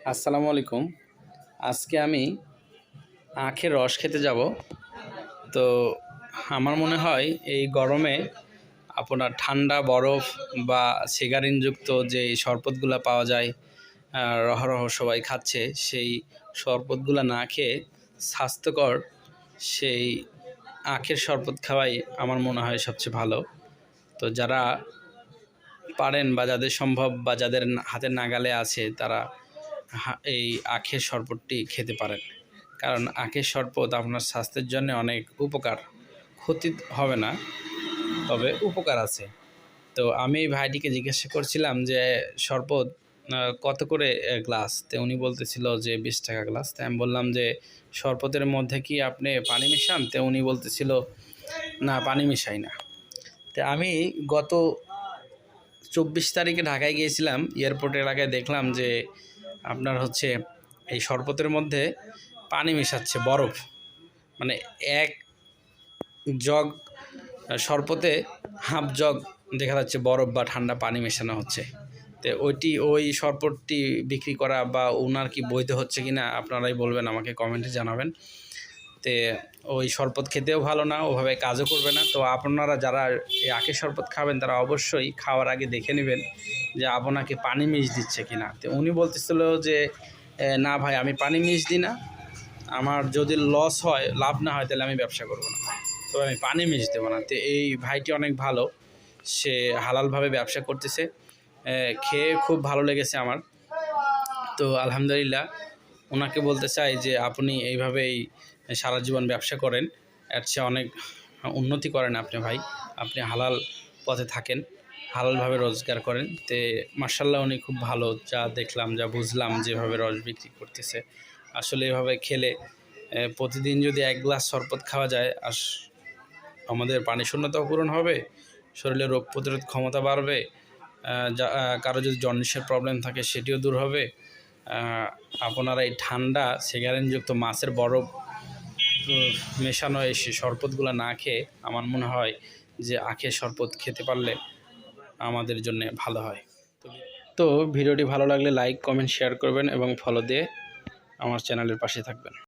আসসালামু আলাইকুম। আজকে আমি আখের রস খেতে যাব। তো আমার মনে হয় এই গরমে আপনার ঠান্ডা বরফ বা সিগারিনযুক্ত যে শরবতগুলা পাওয়া যায়, রহ সবাই খাচ্ছে, সেই শরবতগুলা না খেয়ে স্বাস্থ্যকর সেই আখের শরবত খাওয়াই আমার মনে হয় সবচেয়ে ভালো। তো যারা পারেন বা যাদের সম্ভব বা যাদের হাতের নাগালে আছে তারা এই আখের শরবতটি খেতে পারেন। কারণ আখের শরবত আপনার স্বাস্থ্যের জন্য অনেক উপকার, ক্ষতি হবে না, তবে উপকার আছে। তো আমি এই ভাইটিকে জিজ্ঞাসা করছিলাম যে শরবত কত করে গ্লাস? তো উনি বলতেছিল যে 20 টাকা গ্লাস। তো আমি বললাম যে শরবতের মধ্যে কি আপনি পানি মিশান? তো উনি বলতেছিল না, পানি মিশাই না। তো আমি গত 24 তারিখে ঢাকায় গিয়েছিলাম, এয়ারপোর্ট এলাকায় দেখলাম যে আপনার হচ্ছে এই শরবতের মধ্যে পানি মেশাচ্ছে, বরফ। মানে এক জগ শরবতে হাফ জগ দেখা যাচ্ছে বরফ বা ঠান্ডা পানি মেশানো হচ্ছে। তো ওই শরবতটি বিক্রি করা বা ওনার কি বৈধ হচ্ছে কি না আপনারাই বলবেন, আমাকে কমেন্টে জানাবেন। তে ওই শরবত খেতেও ভালো না, ওভাবে কাজও করবে না। তো আপনারা যারা এই আখের শরবত খাবেন তারা অবশ্যই খাওয়ার আগে দেখে নেবেন যে আপনাকে পানি মিশ দিচ্ছে কি না। তো উনি বলতেছিল যে না ভাই, আমি পানি মিশ দিই না, আমার যদি লস হয়, লাভ না হয়, তাহলে আমি ব্যবসা করব না, তো আমি পানি মিশ দেবো না। তো এই ভাইটি অনেক ভালো, সে হালালভাবে ব্যবসা করতেছে। খেয়ে খুব ভালো লেগেছে আমার। তো আলহামদুলিল্লাহ, ওনাকে বলতে চাই যে আপনি এইভাবেই সারা জীবন ব্যবসা করেন, এর চেয়ে অনেক উন্নতি করেন আপনি ভাই। আপনি হালাল পথে থাকেন, হালালভাবে রোজগার করেন। তে মার্শাল্লাহ, উনি খুব ভালো, যা দেখলাম, যা বুঝলাম, যেভাবে রস বিক্রি করতেছে। আসলে এভাবে খেলে প্রতিদিন যদি 1 গ্লাস শরবত খাওয়া যায়, আমাদের পানি শূন্যতাও পূরণ হবে, শরীরে রোগ প্রতিরোধ ক্ষমতা বাড়বে, কারো যদি জন্ডিসের প্রবলেম থাকে সেটিও দূর হবে। আপনারা এই ঠান্ডা সিগারেটযুক্ত মাছের বরফ মেশানো এই শরবতগুলো না খেয়ে আমার মনে হয় যে আখের শরবত খেতে পারলে আমাদের জন্য ভালো হয়। তো ভিডিওটি ভালো লাগলে লাইক, কমেন্ট, শেয়ার করবেন এবং ফলো দিয়ে আমার চ্যানেলের পাশে থাকবেন।